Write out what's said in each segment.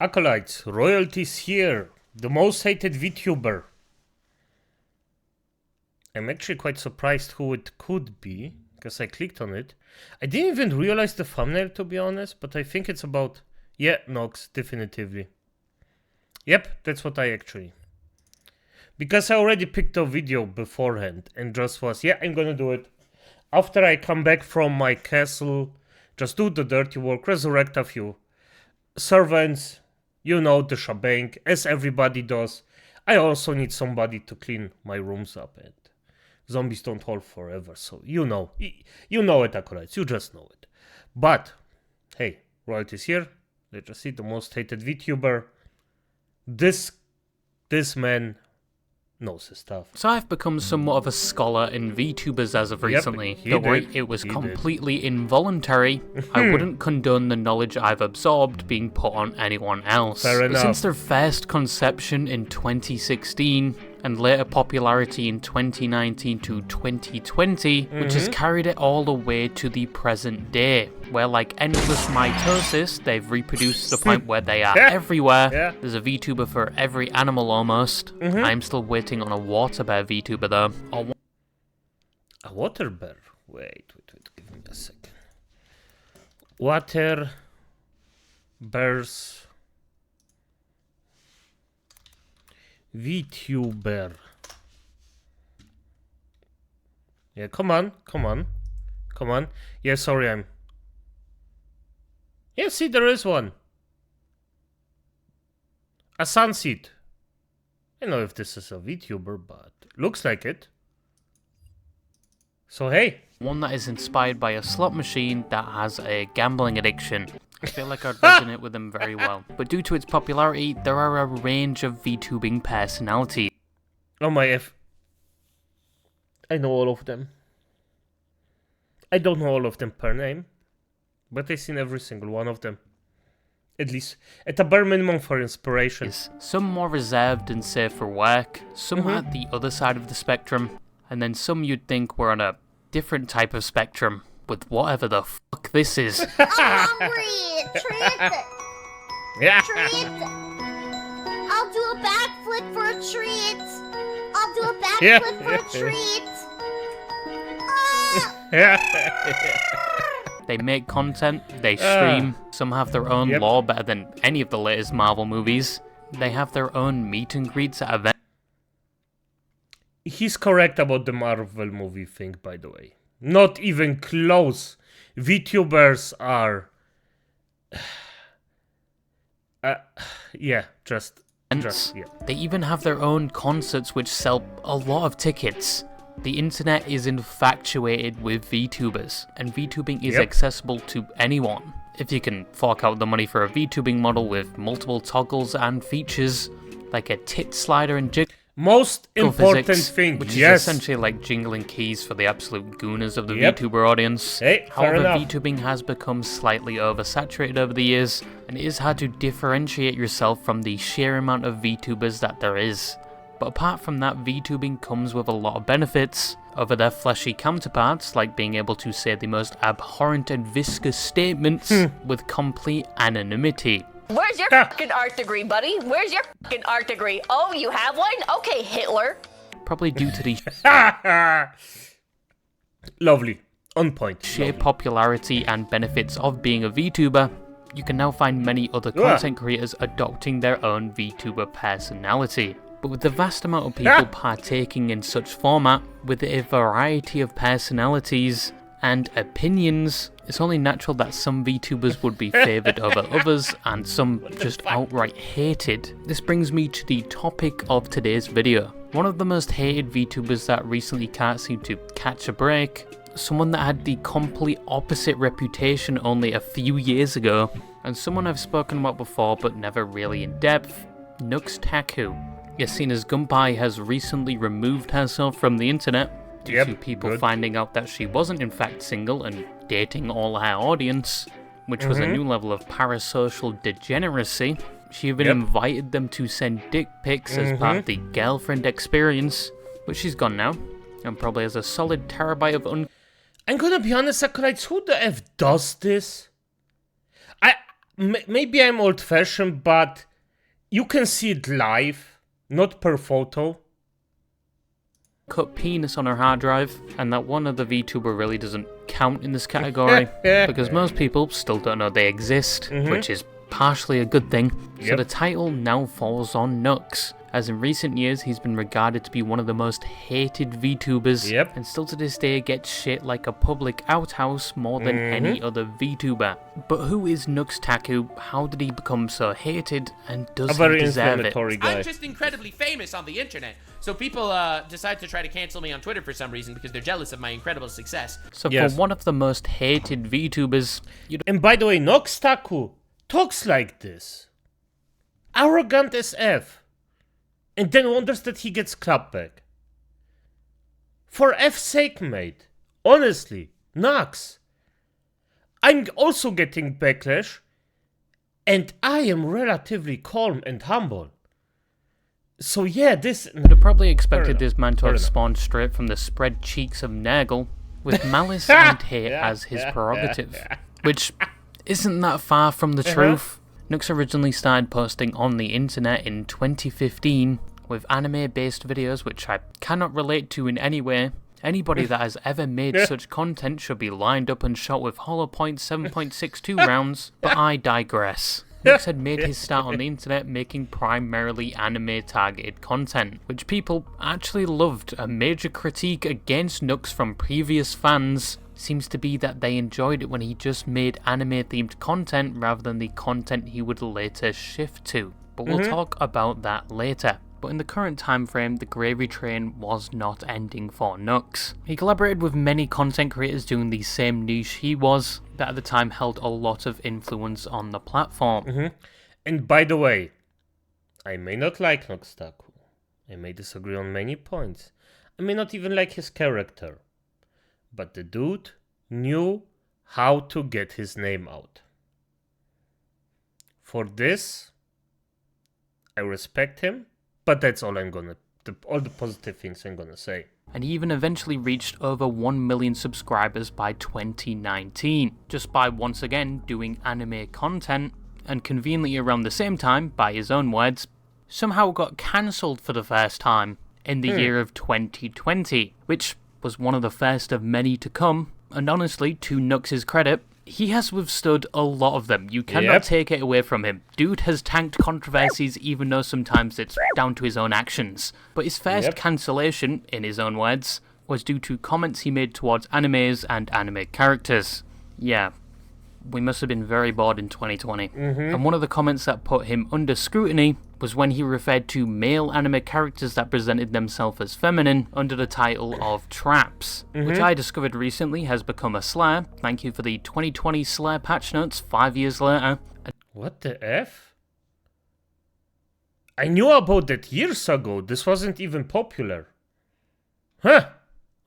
Acolytes, royalties here. The most hated VTuber. I'm actually quite surprised who it could be, because I clicked on it. I didn't even realize the thumbnail, to be honest, but I think it's about... Yeah, Nox, definitively. Yep, that's what I actually... Because I already picked a video beforehand, and just was, yeah, I'm gonna do it. After I come back from my castle, just do the dirty work, resurrect a few servants, you know, the shebang, as everybody does. I also need somebody to clean my rooms up, and zombies don't hold forever, so you know it, Acolytes, you just know it. But, hey, royalties here. Let's just see the most hated VTuber. This man knows his stuff. So I've become somewhat of a scholar in VTubers as of recently. Don't worry, it was completely involuntary. I wouldn't condone the knowledge I've absorbed being put on anyone else. Fair enough. Since their first conception in 2016, and later popularity in 2019 to 2020, which has carried it all the way to the present day, where like endless mitosis, they've reproduced to the point where they are everywhere. There's a VTuber for every animal almost. I'm still waiting on a water bear VTuber though. A water bear? Wait, give me a second. Water bears... VTuber. Yeah, come on. Yeah, sorry, Yeah, see, there is one. A sunset. I don't know if this is a VTuber, but looks like it. So, hey. One that is inspired by a slot machine that has a gambling addiction. I feel like I'd resonate with them very well. But due to its popularity, there are a range of VTubing personalities. Oh my F. I know all of them. I don't know all of them per name, but I've seen every single one of them. At least, at a bare minimum for inspiration. Some more reserved and safe for work, some at the other side of the spectrum, and then some you'd think were on a different type of spectrum. With whatever the fuck this is. I'm hungry! Treat! Yeah. Treat! I'll do a backflip for a treat! I'll do a backflip for a treat! They make content, they stream, some have their own lore better than any of the latest Marvel movies. They have their own meet and greets at events. He's correct about the Marvel movie thing, by the way. Not even close. VTubers are... yeah. They even have their own concerts which sell a lot of tickets. The internet is infatuated with VTubers, and VTubing is accessible to anyone. If you can fork out the money for a VTubing model with multiple toggles and features, like a tit slider and jig... Most important physics, thing, which is essentially like jingling keys for the absolute gooners of the VTuber audience. Hey, however, VTubing has become slightly oversaturated over the years, and it is hard to differentiate yourself from the sheer amount of VTubers that there is. But apart from that, VTubing comes with a lot of benefits over their fleshy counterparts, like being able to say the most abhorrent and viscous statements with complete anonymity. Where's your fucking art degree, buddy? Where's your fucking art degree? Oh, you have one? Okay, Hitler. Probably due to the lovely, on point. Sheer popularity and benefits of being a VTuber, you can now find many other content creators adopting their own VTuber personality. But with the vast amount of people partaking in such format, with a variety of personalities and opinions, it's only natural that some VTubers would be favoured over others, and some just outright hated. This brings me to the topic of today's video. One of the most hated VTubers that recently can't seem to catch a break, someone that had the complete opposite reputation only a few years ago, and someone I've spoken about before but never really in depth, Nuxtaku. Yasina's Gunpei has recently removed herself from the internet due to people finding out that she wasn't in fact single and dating all her audience, which was a new level of parasocial degeneracy. She even invited them to send dick pics as part of the girlfriend experience, but she's gone now, and probably has a solid terabyte of I'm gonna be honest, Acolytes, who the F does this? maybe I'm old-fashioned, but you can see it live, not per photo. Cut penis on her hard drive, and that one other VTuber really doesn't count in this category, because most people still don't know they exist, which is partially a good thing. So the title now falls on Nux, as in recent years he's been regarded to be one of the most hated VTubers, and still to this day gets shit like a public outhouse more than any other VTuber. But who is Nuxtaku? How did he become so hated, and does he deserve it? I'm just incredibly famous on the internet, so people decide to try to cancel me on Twitter for some reason because they're jealous of my incredible success. So for one of the most hated VTubers, and by the way, Nuxtaku talks like this, arrogant as F. And then wonders that he gets clapped back. For F's sake, mate. Honestly, Nux. I'm also getting backlash, and I am relatively calm and humble. So yeah, this... You'd have probably expected this man to have spawned straight from the spread cheeks of Nurgle, with malice and hate as his prerogative. Which isn't that far from the truth. Nux originally started posting on the internet in 2015 with anime-based videos which I cannot relate to in any way. Anybody that has ever made such content should be lined up and shot with hollow point 7.62 rounds, but I digress. Nux had made his start on the internet making primarily anime-targeted content, which people actually loved. A major critique against Nux from previous fans seems to be that they enjoyed it when he just made anime-themed content rather than the content he would later shift to. But we'll talk about that later. But in the current time frame, the gravy train was not ending for Nux. He collaborated with many content creators doing the same niche he was, that at the time held a lot of influence on the platform. And by the way, I may not like Nuxtaku. I may disagree on many points. I may not even like his character. But the dude knew how to get his name out. For this, I respect him, but that's all I'm gonna... all the positive things I'm gonna say. And he even eventually reached over 1 million subscribers by 2019, just by once again doing anime content, and conveniently around the same time, by his own words, somehow got cancelled for the first time in the year of 2020, which was one of the first of many to come, and honestly, to Nux's credit, he has withstood a lot of them. You cannot take it away from him. Dude has tanked controversies even though sometimes it's down to his own actions. But his first cancellation, in his own words, was due to comments he made towards animes and anime characters. Yeah, we must have been very bored in 2020. And one of the comments that put him under scrutiny was when he referred to male anime characters that presented themselves as feminine under the title of traps, which I discovered recently has become a slur. Thank you for the 2020 slur patch notes 5 years later. What the F? I knew about that years ago. This wasn't even popular. Huh.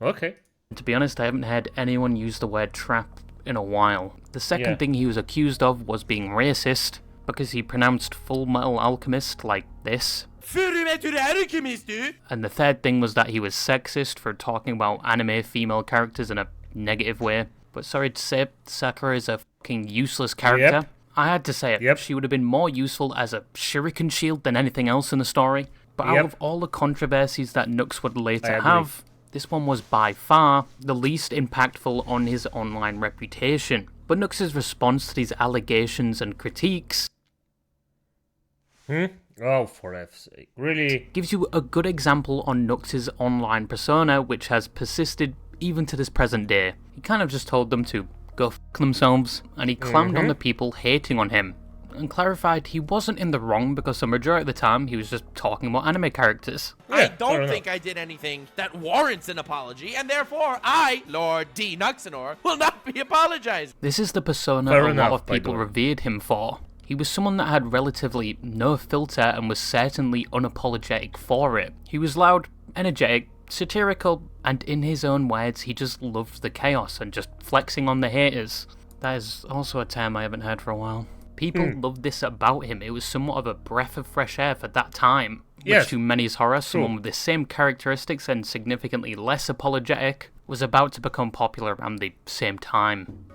Okay. To be honest, I haven't heard anyone use the word trap in a while. The second thing he was accused of was being racist, because he pronounced Full Metal Alchemist like this. And the third thing was that he was sexist for talking about anime female characters in a negative way. But sorry to say, Sakura is a fucking useless character. I had to say it. She would have been more useful as a shuriken shield than anything else in the story. But out of all the controversies that Nux would later have, this one was by far the least impactful on his online reputation. But Nux's response to these allegations and critiques Oh, for F's sake. Really? gives you a good example on Nux's online persona, which has persisted even to this present day. He kind of just told them to go f*** themselves, and he clowned on the people hating on him, and clarified he wasn't in the wrong because the majority of the time he was just talking about anime characters. I don't think I did anything that warrants an apology, and therefore I, Lord D. Nuxanor, will not be apologizing. This is the persona a lot of people revered him for. He was someone that had relatively no filter and was certainly unapologetic for it. He was loud, energetic, satirical, and in his own words, he just loved the chaos and just flexing on the haters. That is also a term I haven't heard for a while. People loved this about him. It was somewhat of a breath of fresh air for that time. Which to many's horror, someone with the same characteristics and significantly less apologetic was about to become popular around the same time.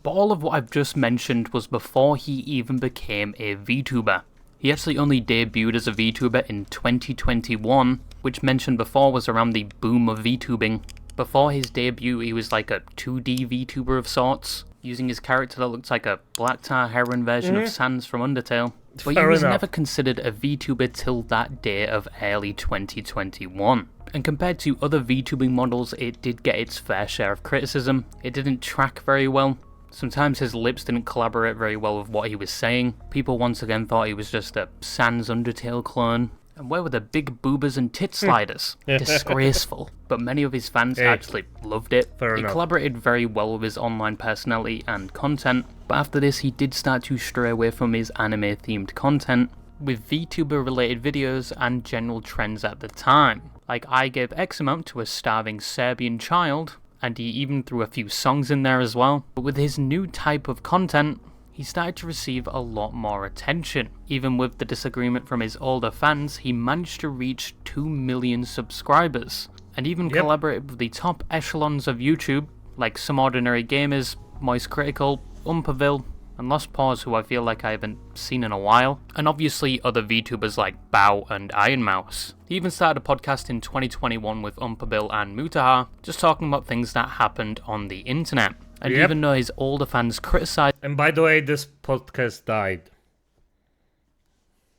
But all of what I've just mentioned was before he even became a VTuber. He actually only debuted as a VTuber in 2021, which mentioned before was around the boom of VTubing. Before his debut, he was like a 2D VTuber of sorts, using his character that looked like a black tar heroin version of Sans from Undertale. But he was never considered a VTuber till that day of early 2021. And compared to other VTubing models, it did get its fair share of criticism. It didn't track very well. Sometimes his lips didn't collaborate very well with what he was saying. People once again thought he was just a Sans Undertale clone. And where were the big boobers and tit sliders? Disgraceful. But many of his fans actually loved it. He collaborated very well with his online personality and content. But after this, he did start to stray away from his anime-themed content, with VTuber-related videos and general trends at the time. Like, I gave X amount to a starving Serbian child, and he even threw a few songs in there as well. But with his new type of content, he started to receive a lot more attention. Even with the disagreement from his older fans, he managed to reach 2 million subscribers, and even collaborated with the top echelons of YouTube, like Some Ordinary Gamers, Moist Critical, Umperville, and Lost Paws, who I feel like I haven't seen in a while, and obviously other VTubers like Bao and Iron Mouse. He even started a podcast in 2021 with Umperville and Mutaha, just talking about things that happened on the internet. And even though his older fans criticized... And by the way, this podcast died.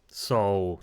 So...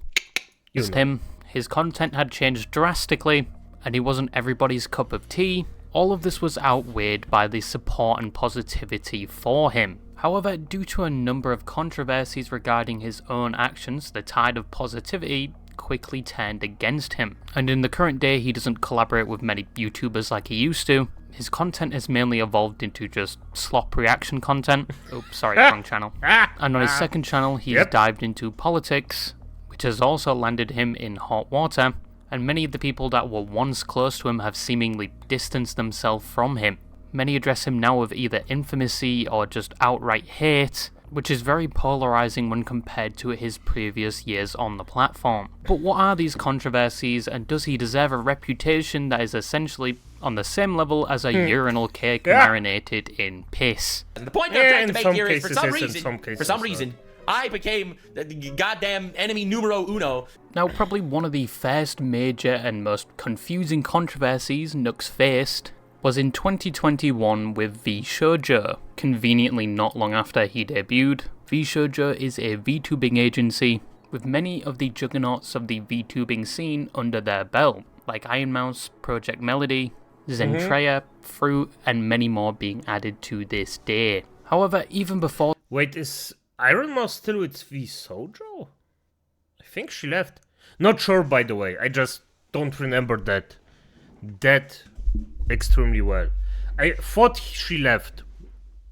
him, his content had changed drastically, and he wasn't everybody's cup of tea. All of this was outweighed by the support and positivity for him. However, due to a number of controversies regarding his own actions, the tide of positivity quickly turned against him. And in the current day, he doesn't collaborate with many YouTubers like he used to. His content has mainly evolved into just slop reaction content. Oops, sorry, wrong channel. And on his second channel, he's dived into politics, which has also landed him in hot water. And many of the people that were once close to him have seemingly distanced themselves from him. Many address him now with either infamousy or just outright hate, which is very polarizing when compared to his previous years on the platform. But what are these controversies, and does he deserve a reputation that is essentially on the same level as a urinal cake marinated in piss? And the point I'm trying to make here is, for some cases, reason, I became the goddamn enemy numero uno. Now, probably one of the first major and most confusing controversies Nux faced was in 2021 with VShoujo. Conveniently not long after he debuted, VShoujo is a VTubing agency with many of the juggernauts of the VTubing scene under their belt, like Iron Mouse, Project Melody, Zentreya, Fruit, and many more being added to this day. However, even before... Wait, is Iron Mouse still with VShoujo? I think she left. Not sure, by the way. I just don't remember that extremely well. I thought she left.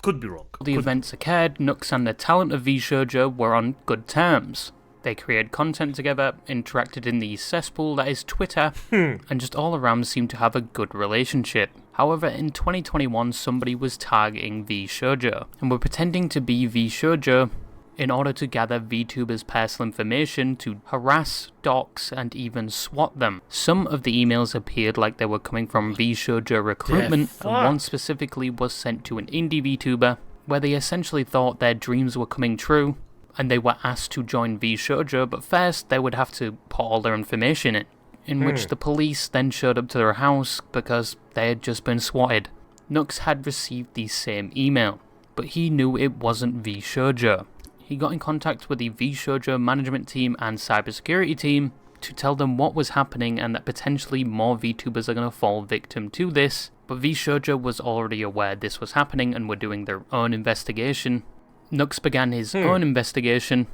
Could be wrong. The events occurred, Nux and the talent of VShoujo were on good terms. They created content together, interacted in the cesspool that is Twitter, and just all around seemed to have a good relationship. However, in 2021, somebody was targeting VShoujo, and were pretending to be VShoujo in order to gather VTubers' personal information to harass, dox, and even swat them. Some of the emails appeared like they were coming from VShoujo recruitment, and one specifically was sent to an indie VTuber, where they essentially thought their dreams were coming true, and they were asked to join VShoujo, but first they would have to put all their information in which the police then showed up to their house because they had just been swatted. Nux had received the same email, but he knew it wasn't VShoujo. He got in contact with the VShoujo management team and cybersecurity team to tell them what was happening and that potentially more VTubers are going to fall victim to this, but VShoujo was already aware this was happening and were doing their own investigation. Nux began his own investigation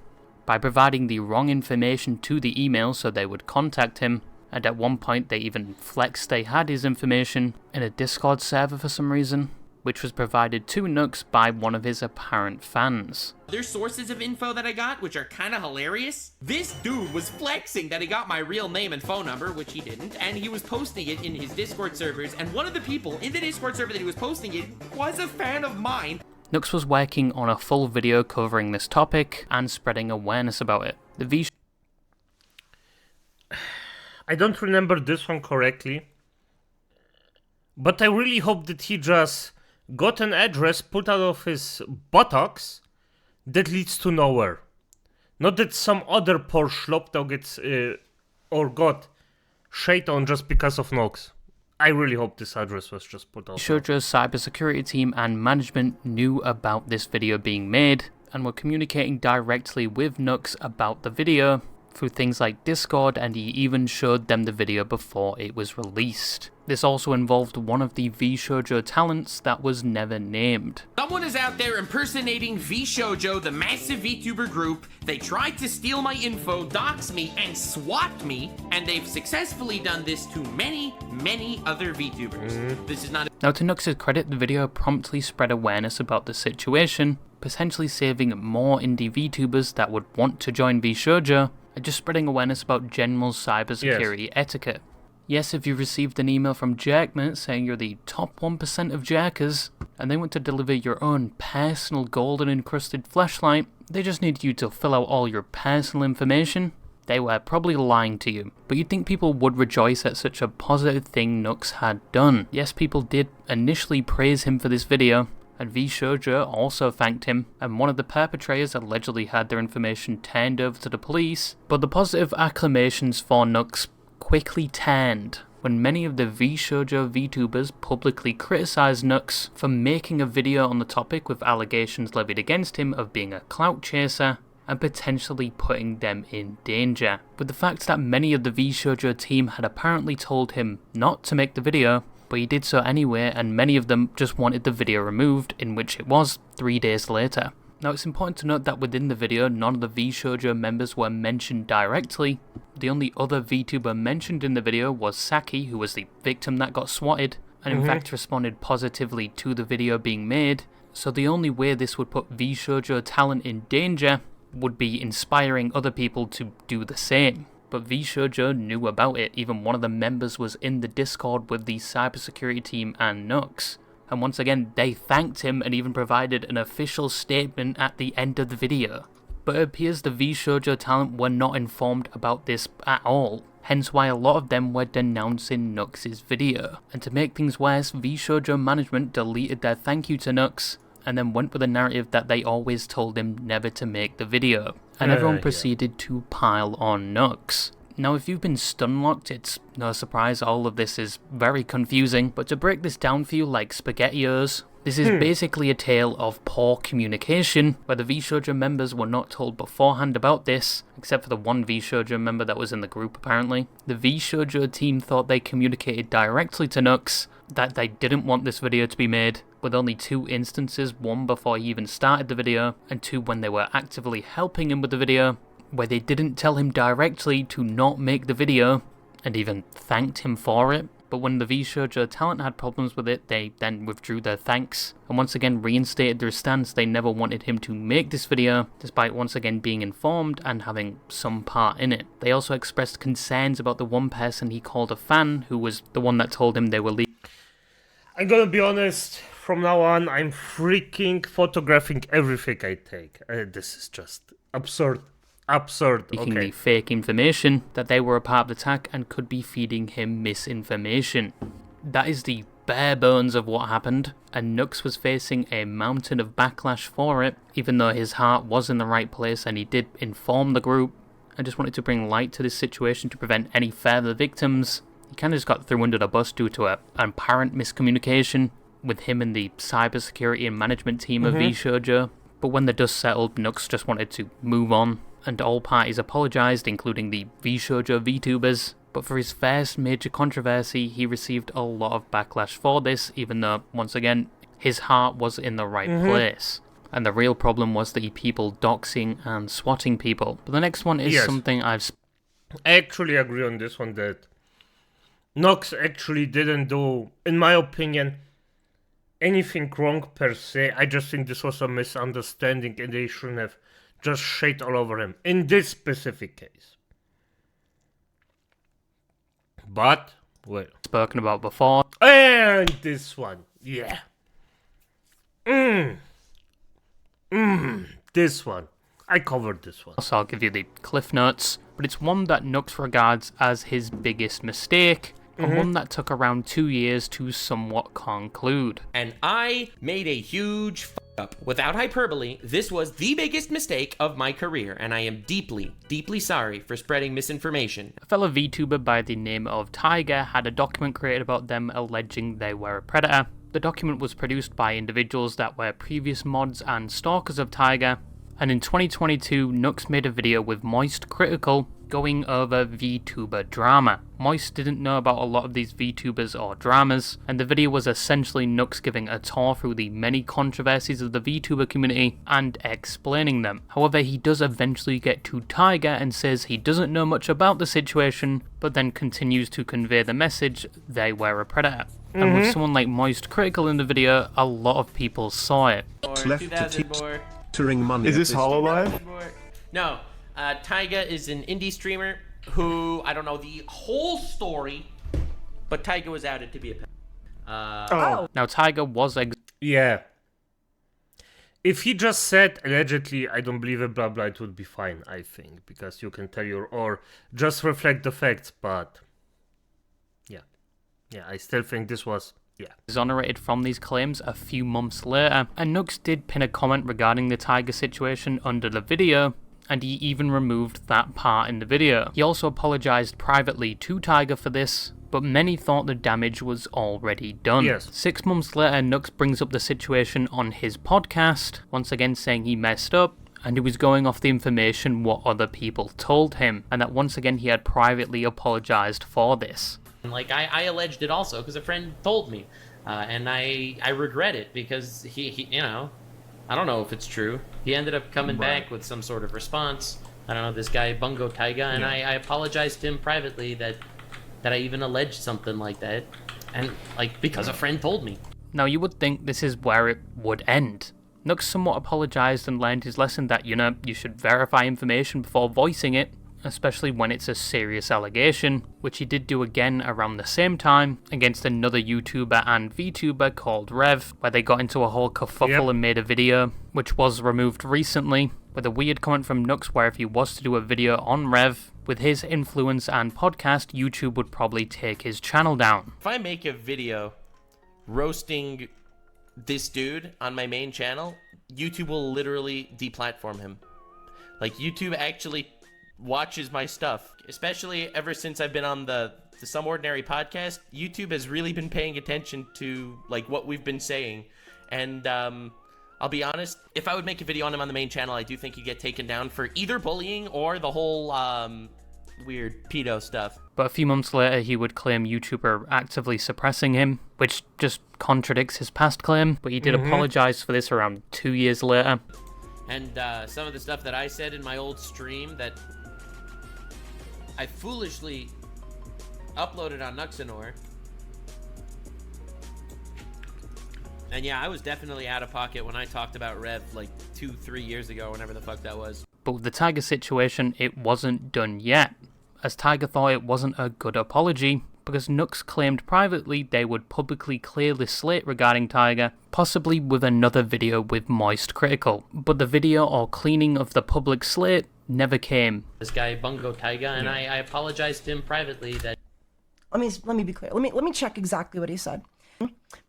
by providing the wrong information to the email so they would contact him, and at one point they even flexed they had his information in a Discord server for some reason, which was provided to Nux by one of his apparent fans. There's sources of info that I got, which are kind of hilarious. This dude was flexing that he got my real name and phone number, which he didn't, and he was posting it in his Discord servers, and one of the people in the Discord server that he was posting it was a fan of mine. Nux was working on a full video covering this topic and spreading awareness about it. I don't remember this one correctly, but I really hope that he just got an address put out of his buttocks that leads to nowhere. Not that some other poor schlop gets or got shade on just because of Nox. I really hope this address was just put out. VShojo's cybersecurity team and management knew about this video being made and were communicating directly with Nux about the video through things like Discord, and he even showed them the video before it was released. This also involved one of the VShojo talents that was never named. Someone is out there impersonating VShojo, the massive VTuber group. They tried to steal my info, dox me, and swat me, and they've successfully done this to many, many other VTubers. This is not... Now, to Nux's credit, the video promptly spread awareness about the situation, potentially saving more indie VTubers that would want to join VShojo, and just spreading awareness about general cybersecurity etiquette. Yes, if you received an email from Jerkmate saying you're the top 1% of Jerkers, and they want to deliver your own personal golden encrusted fleshlight, they just need you to fill out all your personal information, they were probably lying to you. But you'd think people would rejoice at such a positive thing Nux had done. Yes, people did initially praise him for this video, and VShojo also thanked him, and one of the perpetrators allegedly had their information turned over to the police, but the positive acclamations for Nux quickly turned when many of the VShojo VTubers publicly criticised Nux for making a video on the topic with allegations levied against him of being a clout chaser and potentially putting them in danger. But the fact that many of the VShojo team had apparently told him not to make the video, but he did so anyway, and many of them just wanted the video removed, in which it was 3 days later. Now, it's important to note that within the video, none of the VShojo members were mentioned directly. The only other VTuber mentioned in the video was Saki, who was the victim that got swatted, and in fact responded positively to the video being made. So the only way this would put VShojo talent in danger would be inspiring other people to do the same. But VShojo knew about it. Even one of the members was in the Discord with the cybersecurity team and Nux. And once again, they thanked him and even provided an official statement at the end of the video. But it appears the VShojo talent were not informed about this at all, hence why a lot of them were denouncing Nux's video. And to make things worse, VShojo management deleted their thank you to Nux, and then went with a narrative that they always told him never to make the video. And everyone proceeded to pile on Nux. Now, if you've been stunlocked, it's no surprise all of this is very confusing, but to break this down for you like SpaghettiOs, this is basically a tale of poor communication, where the VShojo members were not told beforehand about this, except for the one VShojo member that was in the group apparently. The VShojo team thought they communicated directly to Nux that they didn't want this video to be made, with only 2 instances, one before he even started the video, and 2 when they were actively helping him with the video, where they didn't tell him directly to not make the video, and even thanked him for it. But when the VShojo talent had problems with it, they then withdrew their thanks, and once again reinstated their stance they never wanted him to make this video, despite once again being informed and having some part in it. They also expressed concerns about the one person he called a fan, who was the one that told him they were leaving. I'm gonna be honest, from now on, I'm freaking photographing everything I take. This is just absurd. Absurd. Leaking the fake information that they were a part of the attack and could be feeding him misinformation. That is the bare bones of what happened, and Nux was facing a mountain of backlash for it, even though his heart was in the right place and he did inform the group. I just wanted to bring light to this situation to prevent any further victims. He kind of just got thrown under the bus due to an apparent miscommunication with him and the cybersecurity and management team of VShojo. But when the dust settled, Nux just wanted to move on, and all parties apologised, including the VShojo VTubers. But for his first major controversy, he received a lot of backlash for this, even though, once again, his heart was in the right place. And the real problem was the people doxing and swatting people. But the next one is something I actually agree on this one, that Nux actually didn't do, in my opinion, anything wrong per se. I just think this was a misunderstanding and they shouldn't have just shit all over him in this specific case. But, well, spoken about before. And this one, this one. I covered this one. So I'll give you the cliff notes, but it's one that Nux regards as his biggest mistake, and one that took around 2 years to somewhat conclude. And I made a huge up. Without hyperbole, this was the biggest mistake of my career, and I am deeply, deeply sorry for spreading misinformation. A fellow VTuber by the name of Tiger had a document created about them alleging they were a predator. The document was produced by individuals that were previous mods and stalkers of Tiger, and in 2022, Nux made a video with Moist Critical going over VTuber drama. Moist didn't know about a lot of these VTubers or dramas, and the video was essentially Nux giving a tour through the many controversies of the VTuber community and explaining them. However, he does eventually get to Tiger and says he doesn't know much about the situation, but then continues to convey the message they were a predator. And with someone like Moist Critical in the video, a lot of people saw it. Left to money. Is this HoloLive? No. Tyga is an indie streamer who, I don't know the whole story, but Tyga was outed to be a pet. Now, Tiger was Yeah. If he just said allegedly, I don't believe it, blah blah, it would be fine, I think, because you can tell or just reflect the facts, but yeah, I still think this was, exonerated from these claims a few months later, and Nux did pin a comment regarding the Tiger situation under the video, and he even removed that part in the video. He also apologised privately to Tiger for this, but many thought the damage was already done. Yes. 6 months later, Nux brings up the situation on his podcast, once again saying he messed up, and he was going off the information what other people told him, and that once again he had privately apologised for this. Like, I alleged it also because a friend told me, and I regret it because he you know, I don't know if it's true. He ended up coming back with some sort of response. I don't know, this guy Bungo Taiga, and I apologized to him privately that I even alleged something like that, and like because a friend told me. Now you would think this is where it would end. Nux somewhat apologised and learned his lesson that, you know, you should verify information before voicing it, especially when it's a serious allegation, which he did do again around the same time against another YouTuber and VTuber called Rev, where they got into a whole kerfuffle and made a video, which was removed recently, with a weird comment from Nux where if he was to do a video on Rev, with his influence and podcast, YouTube would probably take his channel down. If I make a video roasting this dude on my main channel, YouTube will literally deplatform him. Like, YouTube actually watches my stuff, especially ever since I've been on the Some Ordinary podcast. YouTube has really been paying attention to like what we've been saying, and I'll be honest, if I would make a video on him on the main channel, I do think he'd get taken down for either bullying or the whole weird pedo stuff. But a few months later, he would claim YouTube are actively suppressing him, which just contradicts his past claim, but he did apologise for this around 2 years later. And some of the stuff that I said in my old stream that I foolishly uploaded on Nuxanor. And yeah, I was definitely out of pocket when I talked about Rev like 2-3 years ago, whenever the fuck that was. But with the Tiger situation, it wasn't done yet, as Tiger thought it wasn't a good apology, because Nux claimed privately they would publicly clear the slate regarding Tiger, possibly with another video with Moist Critical. But the video or cleaning of the public slate never came. This guy Bungo Taiga, and I apologized to him privately that... Let me be clear. Let me check exactly what he said.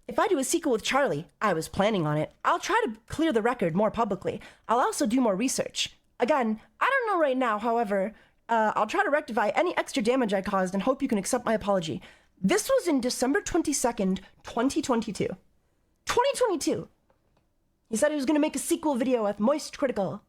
If I do a sequel with Charlie, I was planning on it, I'll try to clear the record more publicly. I'll also do more research. Again, I don't know right now, however, I'll try to rectify any extra damage I caused and hope you can accept my apology. This was in December 22nd, 2022. 2022! He said he was going to make a sequel video with Moist Critical.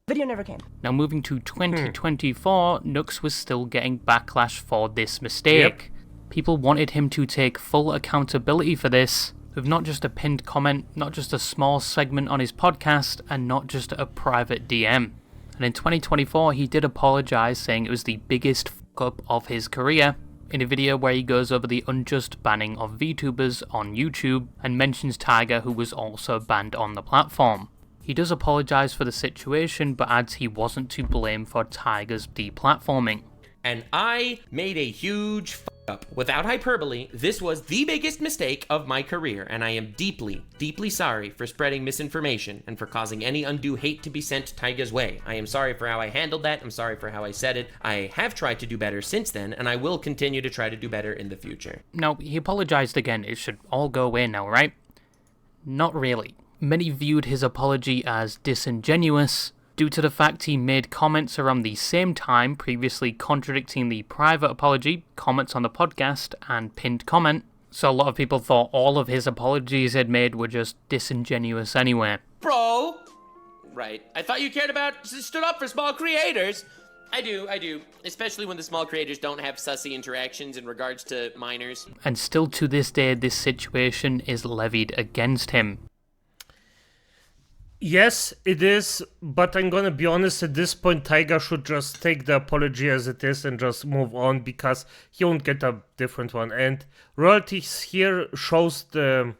Video never came. Now moving to 2024, Nux was still getting backlash for this mistake. People wanted him to take full accountability for this, with not just a pinned comment, not just a small segment on his podcast, and not just a private DM. And in 2024, he did apologise, saying it was the biggest fuck-up of his career, in a video where he goes over the unjust banning of VTubers on YouTube, and mentions Tiger, who was also banned on the platform. He does apologise for the situation, but adds he wasn't to blame for Tiger's deplatforming. And I made a huge up. Without hyperbole, this was the biggest mistake of my career, and I am deeply, deeply sorry for spreading misinformation and for causing any undue hate to be sent Taiga's way. I am sorry for how I handled that. I'm sorry for how I said it. I have tried to do better since then, and I will continue to try to do better in the future. Now, he apologized again. It should all go away now, right? Not really. Many viewed his apology as disingenuous, due to the fact he made comments around the same time previously contradicting the private apology, comments on the podcast, and pinned comment. So a lot of people thought all of his apologies he'd made were just disingenuous anyway. Bro! Right. I thought you cared about, stood up for small creators. I do. Especially when the small creators don't have sussy interactions in regards to minors. And still to this day, this situation is levied against him. Yes, it is, but I'm gonna be honest, at this point, Taiga should just take the apology as it is and just move on, because he won't get a different one. And royalties here shows the...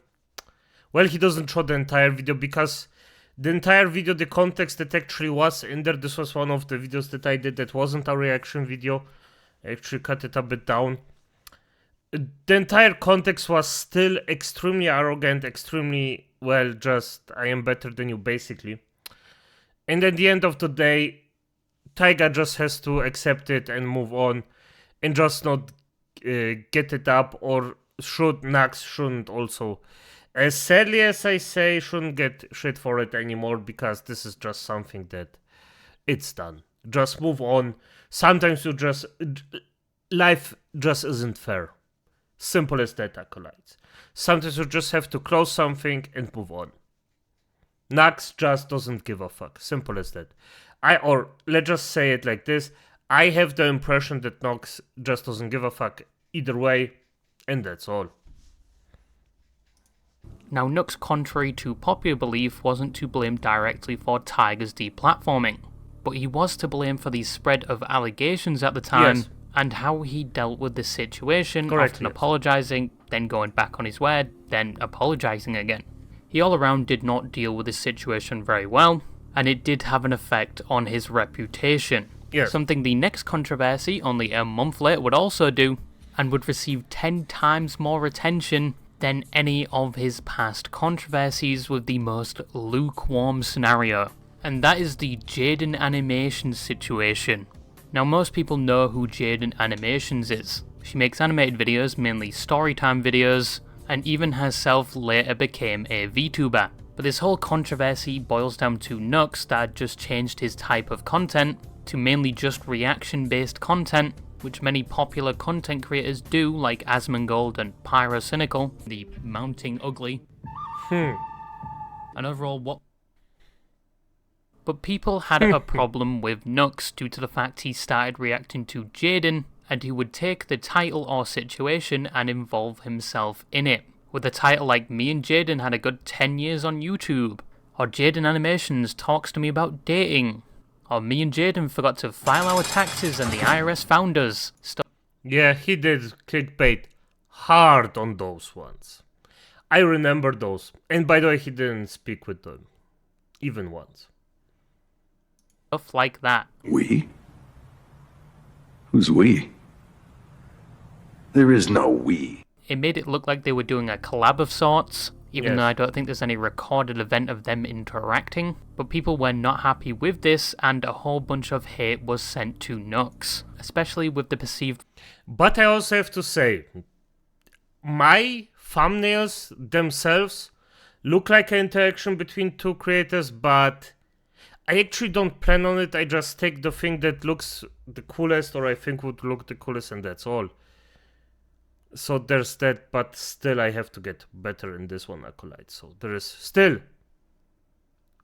Well, he doesn't show the entire video, because the entire video, the context that actually was in there, this was one of the videos that I did that wasn't a reaction video. I actually cut it a bit down. The entire context was still extremely arrogant, extremely... Well, just, I am better than you, basically. And at the end of the day, Taiga just has to accept it and move on. And just not get it up, or Nux shouldn't also. As sadly as I say, shouldn't get shit for it anymore, because this is just something that it's done. Just move on. Sometimes you just... Life just isn't fair. Simple as that, acolytes. Sometimes you just have to close something and move on. Nux just doesn't give a fuck. Simple as that. Or let's just say it like this. I have the impression that Nux just doesn't give a fuck either way, and that's all. Now, Nux, contrary to popular belief, wasn't to blame directly for Taiga's deplatforming, but he was to blame for the spread of allegations at the time. Yes. And how he dealt with the situation, Correct, often yes. apologising, then going back on his word, then apologising again. He all around did not deal with the situation very well, and it did have an effect on his reputation. Yes. Something the next controversy, only a month later, would also do, and would receive 10 times more attention than any of his past controversies, with the most lukewarm scenario. And that is the Jaden Animations situation. Now, most people know who Jaden Animations is. She makes animated videos, mainly storytime videos, and even herself later became a VTuber. But this whole controversy boils down to Nux that had just changed his type of content to mainly just reaction-based content, which many popular content creators do, like Asmongold and Pyrocynical, the Mounting Ugly. And overall, what... But people had a problem with Nux due to the fact he started reacting to Jaden, and he would take the title or situation and involve himself in it. With a title like "Me and Jaden had a good 10 years on YouTube," or "Jaden Animations talks to me about dating," or "Me and Jaden forgot to file our taxes and the IRS found us." Yeah, he did clickbait hard on those ones. I remember those. And by the way, he didn't speak with them. Even once. Stuff like that. We? Who's we? There is no we. It made it look like they were doing a collab of sorts, even though I don't think there's any recorded event of them interacting. But people were not happy with this, and a whole bunch of hate was sent to Nux, especially with the perceived... But I also have to say, my thumbnails themselves look like an interaction between two creators, but I actually don't plan on it. I just take the thing that looks the coolest, or I think would look the coolest, and that's all. So there's that, but still I have to get better in this one, Acolyte. So there is still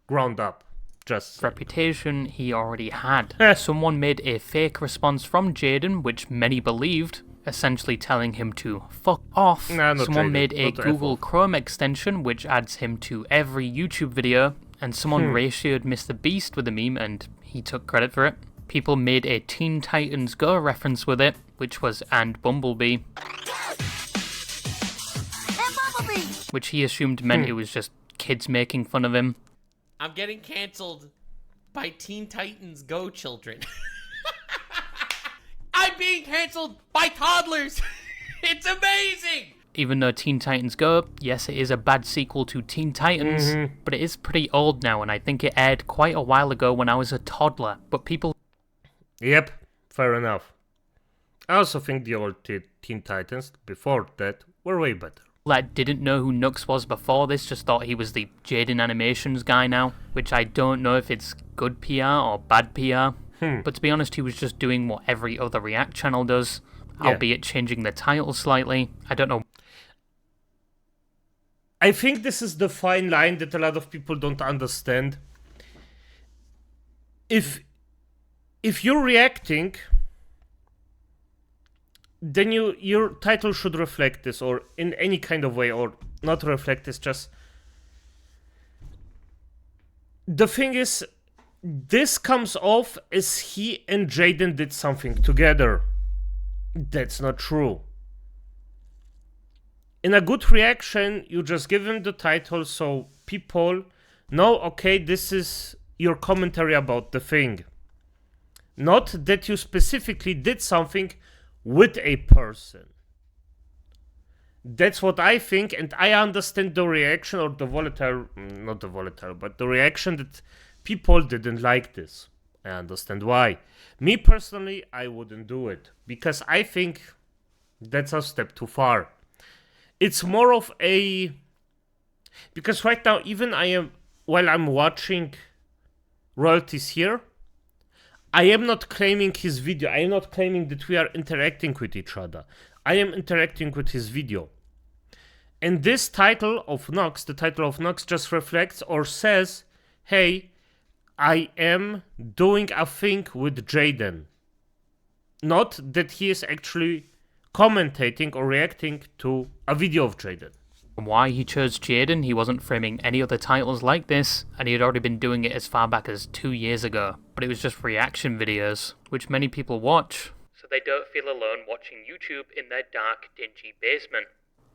ground up. Just reputation he already had. Someone made a fake response from Jaden, which many believed, essentially telling him to fuck off. Someone made a Google Chrome extension, which adds him to every YouTube video, and someone ratioed Mr. Beast with a meme, and he took credit for it. People made a Teen Titans Go reference with it, which was "and Bumblebee," which he assumed meant it was just kids making fun of him. I'm getting cancelled by Teen Titans Go children. I'm being cancelled by toddlers. It's amazing! Even though Teen Titans Go, yes, it is a bad sequel to Teen Titans, but it is pretty old now, and I think it aired quite a while ago when I was a toddler, but people... Yep, fair enough. I also think the old Teen Titans, before that, were way better. that didn't know who Nux was before this just thought he was the Jaden Animations guy now, which I don't know if it's good PR or bad PR. But to be honest, he was just doing what every other React channel does, albeit changing the title slightly. I don't know. I think this is the fine line that a lot of people don't understand. If you're reacting, then your title should reflect this, or in any kind of way, or not reflect this, just... The thing is, this comes off as he and Jaden did something together. That's not true. In a good reaction, you just give him the title so people know, okay, this is your commentary about the thing. Not that you specifically did something with a person. That's what I think, and I understand the reaction, or the volatile, not the volatile, but the reaction that people didn't like this. I understand why. Me personally, I wouldn't do it, because I think that's a step too far. It's more of a... Because right now, even while I'm watching royalties here, I am not claiming his video. I am not claiming that we are interacting with each other. I am interacting with his video. And this title of Nux, the title of Nux, just reflects or says, hey, I am doing a thing with Jaden. Not that he is actually commentating or reacting to a video of Jaden. Why he chose Jaden, he wasn't framing any other titles like this, and he had already been doing it as far back as 2 years ago. But it was just reaction videos, which many people watch, so they don't feel alone watching YouTube in their dark, dingy basement.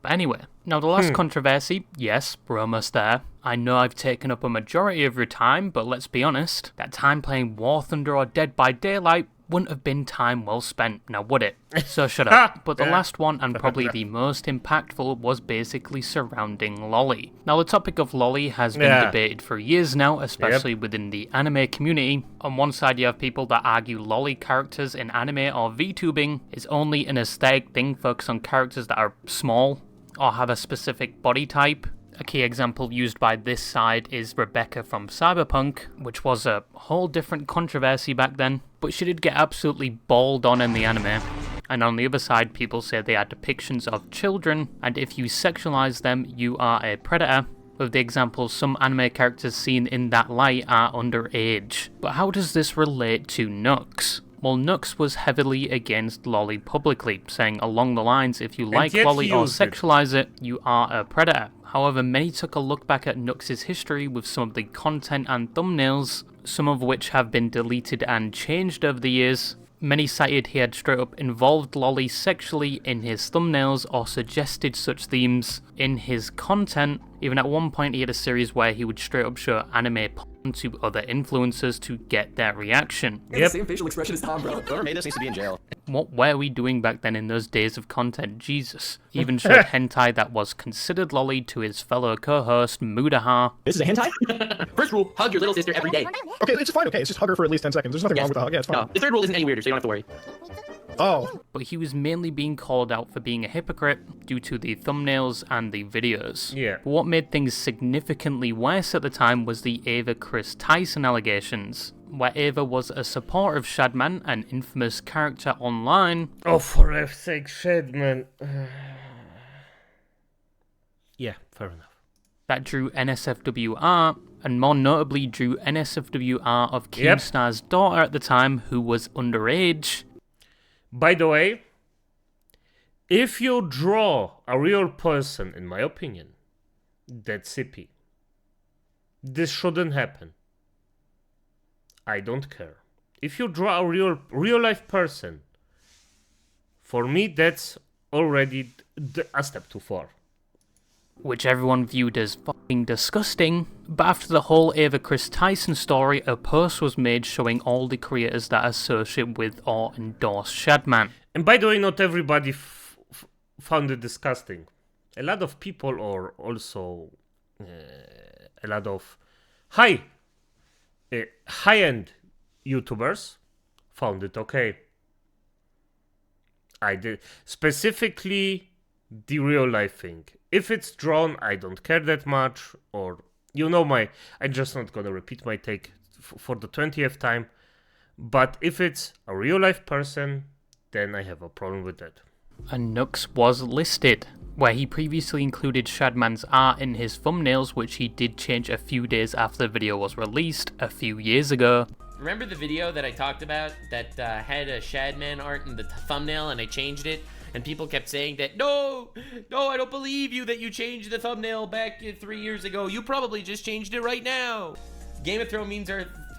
But anyway, now the last controversy, yes, we're almost there. I know I've taken up a majority of your time, but let's be honest, that time playing War Thunder or Dead by Daylight wouldn't have been time well spent, now would it? So shut up. But the last one, and probably the most impactful, was basically surrounding Lolly. Now the topic of Lolly has been debated for years now, especially within the anime community. On one side you have people that argue Lolly characters in anime or VTubing is only an aesthetic thing focused on characters that are small or have a specific body type. A key example used by this side is Rebecca from Cyberpunk, which was a whole different controversy back then, but she did get absolutely balled on in the anime. And on the other side, people say they are depictions of children, and if you sexualize them, you are a predator. With the examples, some anime characters seen in that light are underage. But how does this relate to Nux? Well, Nux was heavily against Lolly publicly, saying along the lines, if you like Lolly or sexualize it, you are a predator. However, many took a look back at Nux's history with some of the content and thumbnails, some of which have been deleted and changed over the years. Many cited he had straight up involved Lolly sexually in his thumbnails or suggested such themes in his content. Even at one point he had a series where he would straight up show anime porn to other influencers to get their reaction. The same facial expression as Tom, bro. Whoever made this needs to be in jail. What were we doing back then in those days of content? Jesus. He even showed hentai that was considered lolly to his fellow co-host, Mudaha. This is a hentai? First rule, hug your little sister every day. Okay, it's fine, okay. It's just hug her for at least 10 seconds. There's nothing wrong with the hug. Yeah, it's fine. No, the third rule isn't any weirder, so you don't have to worry. Oh. But he was mainly being called out for being a hypocrite due to the thumbnails and the videos. Yeah. But what made things significantly worse at the time was the Ava Chris Tyson allegations, where Ava was a supporter of Shadman, an infamous character online. Oh, for F's sake, Shadman. Yeah, fair enough. That drew NSFWR, and more notably drew NSFWR of Keemstar's daughter at the time, who was underage. By the way, if you draw a real person, in my opinion, that's CP. This shouldn't happen. I don't care. If you draw a real life person, for me that's already a step too far. Which everyone viewed as fucking disgusting. But after the whole Ava Chris Tyson story, a post was made showing all the creators that associate with or endorse Shadman. And by the way, not everybody found it disgusting. A lot of people, or also a lot of high-end YouTubers, found it okay. I did. Specifically, the real life thing. If it's drawn, I don't care that much, or I'm just not gonna repeat my take for the 20th time. But if it's a real life person, then I have a problem with that. And Nux was listed, where he previously included Shadman's art in his thumbnails, which he did change a few days after the video was released a few years ago. Remember the video that I talked about that had a Shadman art in the thumbnail and I changed it? And people kept saying that, no, I don't believe you that you changed the thumbnail back 3 years ago. You probably just changed it right now. Game of Thrones memes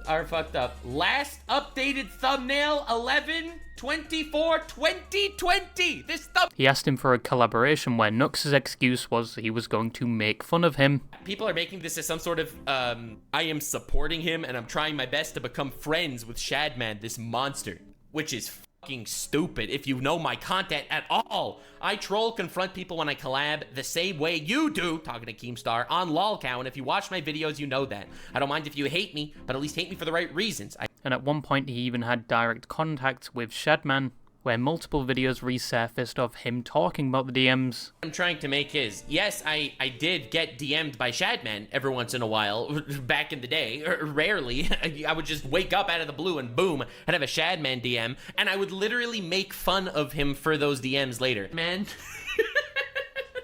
are fucked up. Last updated thumbnail, 11/24/2020. He asked him for a collaboration where Nux's excuse was he was going to make fun of him. People are making this as some sort of, I am supporting him and I'm trying my best to become friends with Shadman, this monster. Which is fucking stupid if you know my content at all. I troll confront people when I collab the same way you do, talking to Keemstar, on LOLcow, and if you watch my videos, you know that. I don't mind if you hate me, but at least hate me for the right reasons. And at one point he even had direct contact with Shadman, where multiple videos resurfaced of him talking about the DMs. I'm trying to make his. Yes, I did get DM'd by Shadman every once in a while, back in the day, rarely. I would just wake up out of the blue and boom, I'd have a Shadman DM, and I would literally make fun of him for those DMs later. Man,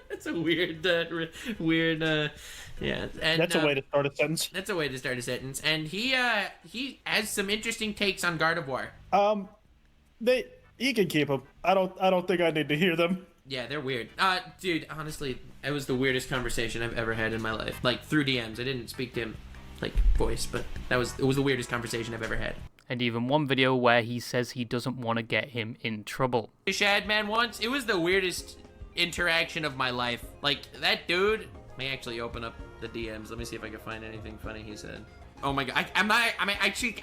that's a weird, yeah. And, that's a way to start a sentence. That's a way to start a sentence, and he has some interesting takes on Gardevoir. He can keep them. I don't think I need to hear them. Yeah, they're weird. Dude, honestly, it was the weirdest conversation I've ever had in my life. Like, through DMs. I didn't speak to him, like, voice, but it was the weirdest conversation I've ever had. And even one video where he says he doesn't want to get him in trouble. Shadman once, it was the weirdest interaction of my life. Like, that dude, let me actually open up the DMs. Let me see if I can find anything funny he said. Oh my god, I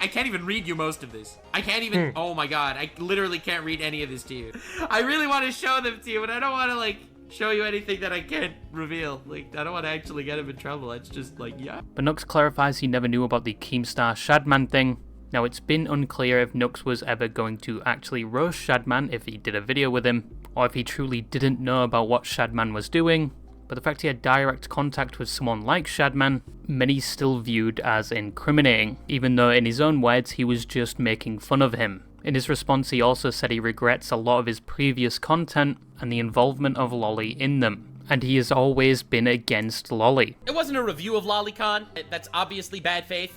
can't even read you most of this. I can't even, oh my god, I literally can't read any of this to you. I really want to show them to you, but I don't want to, like, show you anything that I can't reveal. Like, I don't want to actually get him in trouble. It's just, like, yeah. But Nux clarifies he never knew about the Keemstar Shadman thing. Now, it's been unclear if Nux was ever going to actually roast Shadman if he did a video with him, or if he truly didn't know about what Shadman was doing. But the fact he had direct contact with someone like Shadman, many still viewed as incriminating, even though in his own words he was just making fun of him. In his response he also said he regrets a lot of his previous content and the involvement of Lolly in them, and he has always been against Lolly. It wasn't a review of LollyCon, that's obviously bad faith.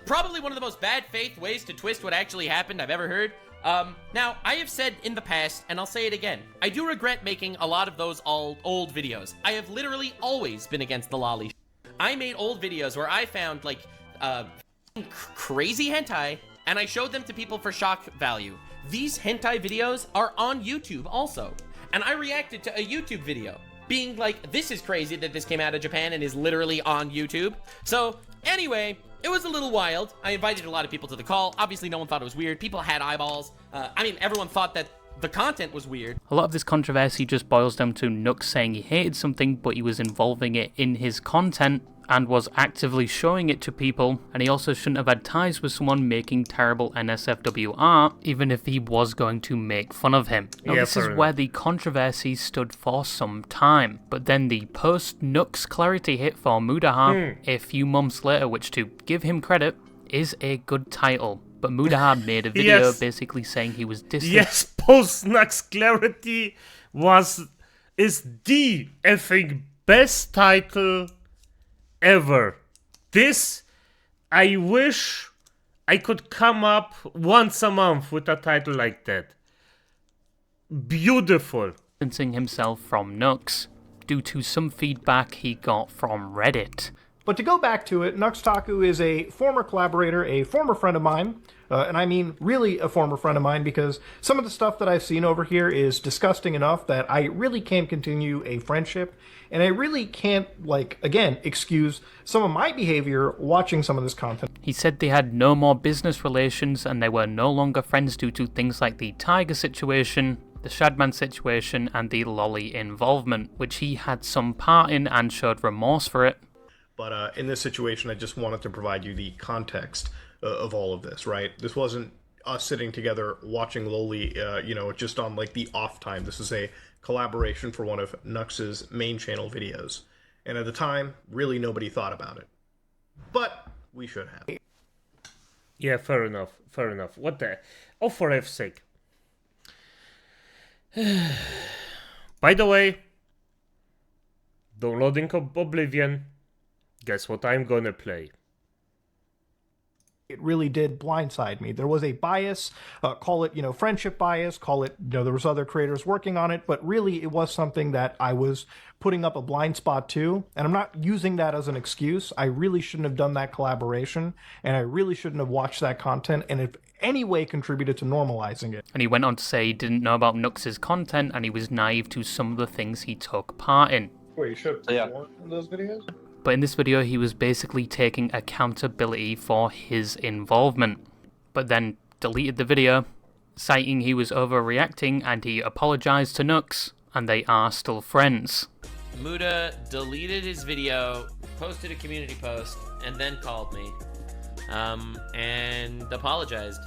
Probably one of the most bad faith ways to twist what actually happened I've ever heard. Now, I have said in the past, and I'll say it again, I do regret making a lot of those old videos. I have literally always been against the lolly. I made old videos where I found, like, crazy hentai, and I showed them to people for shock value. These hentai videos are on YouTube also, and I reacted to a YouTube video, being like, this is crazy that this came out of Japan and is literally on YouTube. So, anyway, it was a little wild. I invited a lot of people to the call. Obviously, no one thought it was weird. People had eyeballs. I mean, everyone thought that the content was weird. A lot of this controversy just boils down to Nux saying he hated something, but he was involving it in his content and was actively showing it to people, and he also shouldn't have had ties with someone making terrible NSFW art, even if he was going to make fun of him. Now, this is where the controversy stood for some time, but then the post-Nux clarity hit for Mudahar a few months later, which, to give him credit, is a good title. But Mudahar made a video basically saying he was distant. Yes, post-Nux clarity is the effing best title ever. This, I wish I could come up once a month with a title like that. Beautiful. Distancing himself from Nux due to some feedback he got from Reddit. But to go back to it, Nuxtaku is a former collaborator, a former friend of mine, and I mean really a former friend of mine, because some of the stuff that I've seen over here is disgusting enough that I really can't continue a friendship, and I really can't, like, again, excuse some of my behavior watching some of this content. He said they had no more business relations and they were no longer friends due to things like the Tiger situation, the Shadman situation and the Lolly involvement, which he had some part in and showed remorse for it. But in this situation, I just wanted to provide you the context of all of this, right? This wasn't us sitting together watching Loli, just on like the off time. This is a collaboration for one of Nux's main channel videos. And at the time, really nobody thought about it. But we should have. Yeah, fair enough. Fair enough. What the... Oh, for F's sake. By the way, downloading Oblivion, guess what I'm gonna play? It really did blindside me. There was a bias, call it, friendship bias, call it, there was other creators working on it, but really it was something that I was putting up a blind spot to, and I'm not using that as an excuse. I really shouldn't have done that collaboration, and I really shouldn't have watched that content, and if any way contributed to normalizing it. And he went on to say he didn't know about Nux's content, and he was naive to some of the things he took part in. Wait, you should have more in those videos? But in this video, he was basically taking accountability for his involvement, but then deleted the video, citing he was overreacting, and he apologized to Nux, and they are still friends. Muda deleted his video, posted a community post, and then called me, and apologized.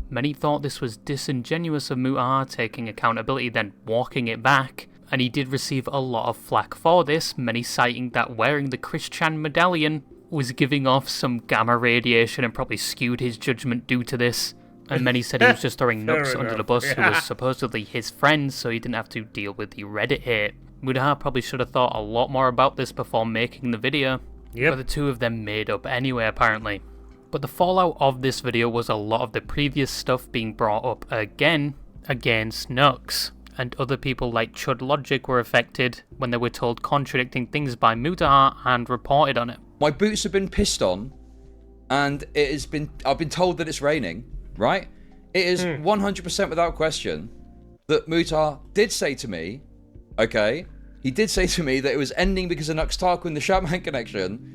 Many thought this was disingenuous of Mutahar taking accountability, then walking it back. And he did receive a lot of flack for this, many citing that wearing the Christian medallion was giving off some gamma radiation and probably skewed his judgment due to this. And many said he was just throwing Nux under the bus, who was supposedly his friend, so he didn't have to deal with the Reddit hate. Mutahar probably should have thought a lot more about this before making the video, but the two of them made up anyway apparently. But the fallout of this video was a lot of the previous stuff being brought up again against Nux. And other people like Chud Logic were affected when they were told contradicting things by Mutahar and reported on it. My boots have been pissed on, and I've been told that it's raining, right? It is 100% without question that Mutahar did say to me, okay, he did say to me that it was ending because of Nuxtaku and the Shaman connection,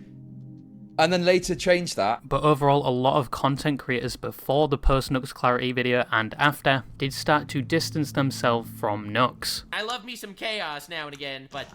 and then later changed that. But overall, a lot of content creators before the post-Nux Clarity video and after did start to distance themselves from Nux. I love me some chaos now and again, but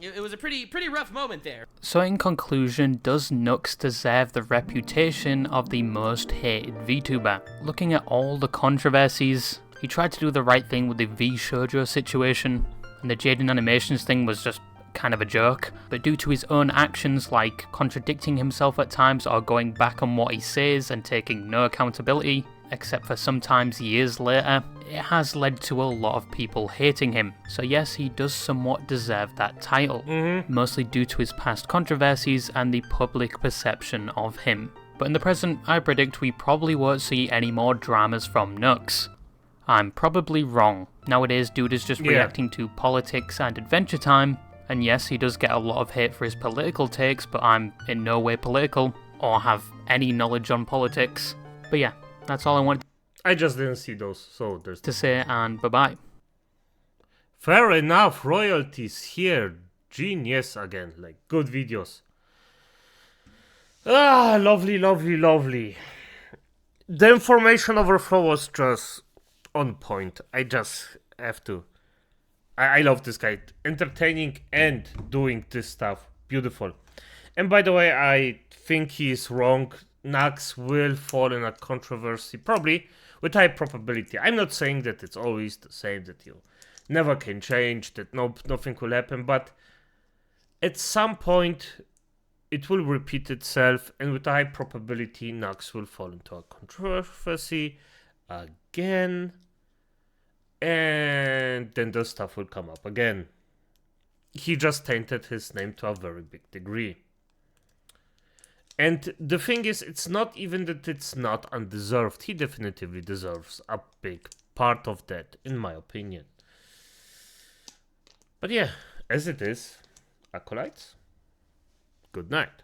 it was a pretty rough moment there. So in conclusion, does Nux deserve the reputation of the most hated VTuber? Looking at all the controversies, he tried to do the right thing with the V-Shoujo situation, and the Jaden Animations thing was just kind of a joke, but due to his own actions like contradicting himself at times or going back on what he says and taking no accountability, except for sometimes years later, it has led to a lot of people hating him. So yes, he does somewhat deserve that title, mostly due to his past controversies and the public perception of him. But in the present, I predict we probably won't see any more dramas from Nux. I'm probably wrong. Nowadays, dude is just reacting to politics and Adventure Time. And yes, he does get a lot of hate for his political takes, but I'm in no way political, or have any knowledge on politics. But yeah, that's all I wanted I just didn't see those, so there's... to say, and bye-bye. Fair enough, royalties here. Genius again, like, good videos. Ah, lovely, lovely, lovely. The information overflow was just on point. I just have to... I love this guy. Entertaining and doing this stuff. Beautiful. And by the way, I think he's wrong. Nux will fall in a controversy. Probably with high probability. I'm not saying that it's always the same, that you never can change, that nothing will happen. But at some point, it will repeat itself. And with high probability, Nux will fall into a controversy again. And then the stuff will come up again. He just tainted his name to a very big degree. And the thing is, it's not even that it's not undeserved. He definitively deserves a big part of that, in my opinion. But yeah, as it is, acolytes, good night.